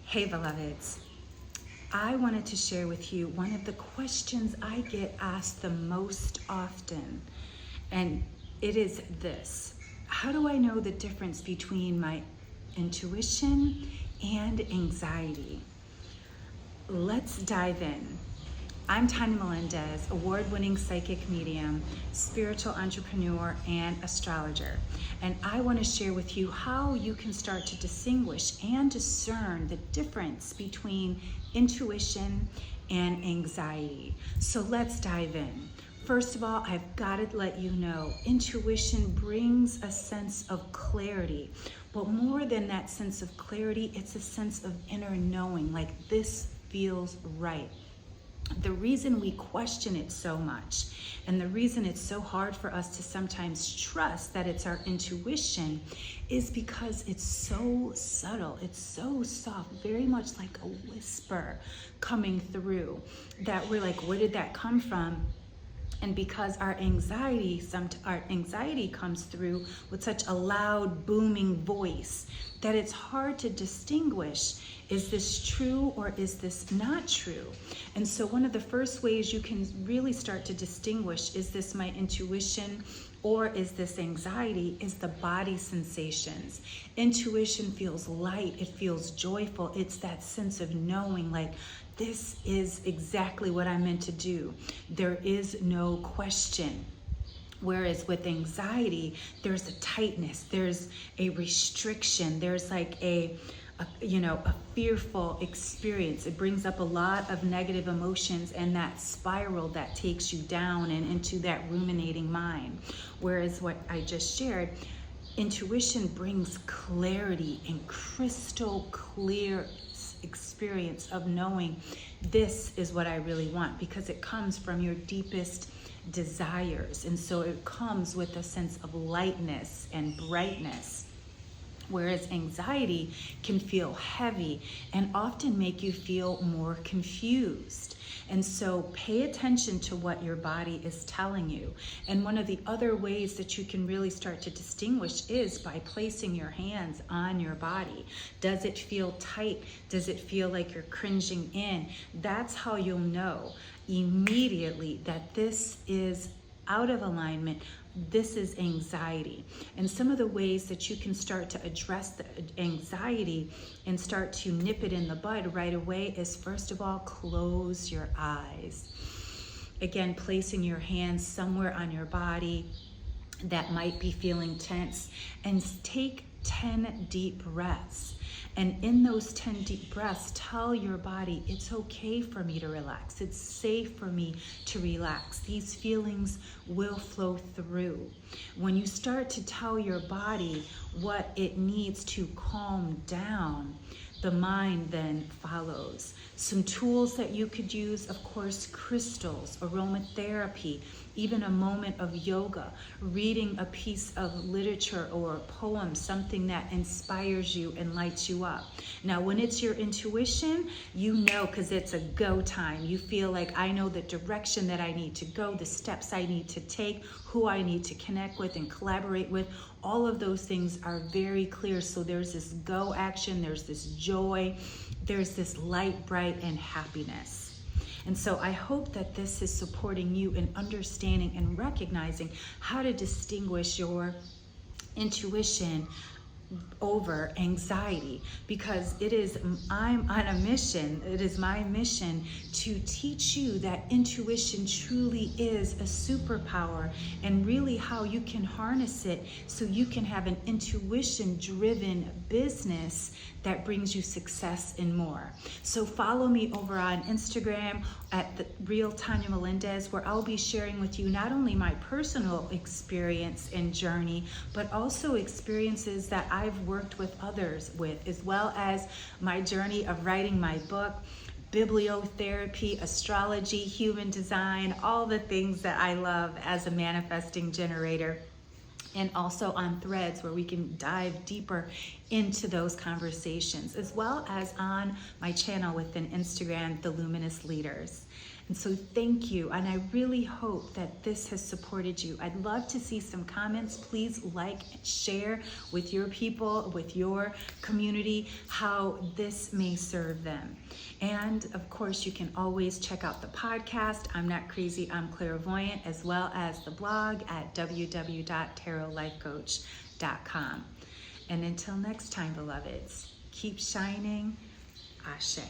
Hey beloveds, I wanted to share with you one of the questions I get asked the most often, and it is this: how do I know the difference between my intuition and anxiety? Let's dive in. I'm Tanya Melendez, award-winning psychic medium, spiritual entrepreneur, and astrologer. And I want to share with you how you can start to distinguish and discern the difference between intuition and anxiety. So let's dive in. First of all, I've got to let you know, intuition brings a sense of clarity. But more than that sense of clarity, it's a sense of inner knowing, like this feels right. The reason we question it so much, and the reason it's so hard for us to sometimes trust that it's our intuition, is because it's so subtle, it's so soft, very much like a whisper coming through, that we're like, where did that come from? And because our anxiety comes through with such a loud, booming voice, that it's hard to distinguish, is this true or is this not true? And so one of the first ways you can really start to distinguish, is this my intuition or is this anxiety, is the body sensations. Intuition feels light, it feels joyful, it's that sense of knowing, like, this is exactly what I'm meant to do. There is no question. Whereas with anxiety, there's a tightness, there's a restriction, there's like a fearful experience. It brings up a lot of negative emotions and that spiral that takes you down and into that ruminating mind. Whereas what I just shared, intuition brings clarity and crystal clear experience of knowing this is what I really want, because it comes from your deepest desires. And so it comes with a sense of lightness and brightness. Whereas anxiety can feel heavy and often make you feel more confused. And so pay attention to what your body is telling you. And one of the other ways that you can really start to distinguish is by placing your hands on your body. Does it feel tight? Does it feel like you're cringing in? That's how you'll know immediately that this is out of alignment. This is anxiety. And some of the ways that you can start to address the anxiety and start to nip it in the bud right away is, first of all, close your eyes. Again, placing your hands somewhere on your body that might be feeling tense, and take 10 deep breaths. And in those 10 deep breaths, tell your body, it's okay for me to relax. It's safe for me to relax. These feelings will flow through. When you start to tell your body what it needs to calm down, the mind then follows. Some tools that you could use, of course, crystals, aromatherapy, even a moment of yoga, reading a piece of literature or a poem, something that inspires you and lights you up. Now, when it's your intuition, you know, because it's a go time. You feel like, I know the direction that I need to go, the steps I need to take, who I need to connect with and collaborate with. All of those things are very clear. So there's this go action, there's this joy, there's this light, bright, and happiness. And so I hope that this is supporting you in understanding and recognizing how to distinguish your intuition over anxiety, because I'm on a mission. It is my mission to teach you that intuition truly is a superpower, and really how you can harness it so you can have an intuition-driven business that brings you success and more. So follow me over on Instagram at the Real Tanya Melendez, where I'll be sharing with you not only my personal experience and journey, but also experiences that I've worked with others with, as well as my journey of writing my book, bibliotherapy, astrology, human design, all the things that I love as a manifesting generator. And also on Threads, where we can dive deeper into those conversations, as well as on my channel within Instagram, the Luminous Leaders. And so thank you. And I really hope that this has supported you. I'd love to see some comments. Please like and share with your people, with your community, how this may serve them. And of course, you can always check out the podcast, I'm Not Crazy, I'm Clairvoyant, as well as the blog at www.tarotlifecoach.com. And until next time, beloveds, keep shining. Ashe.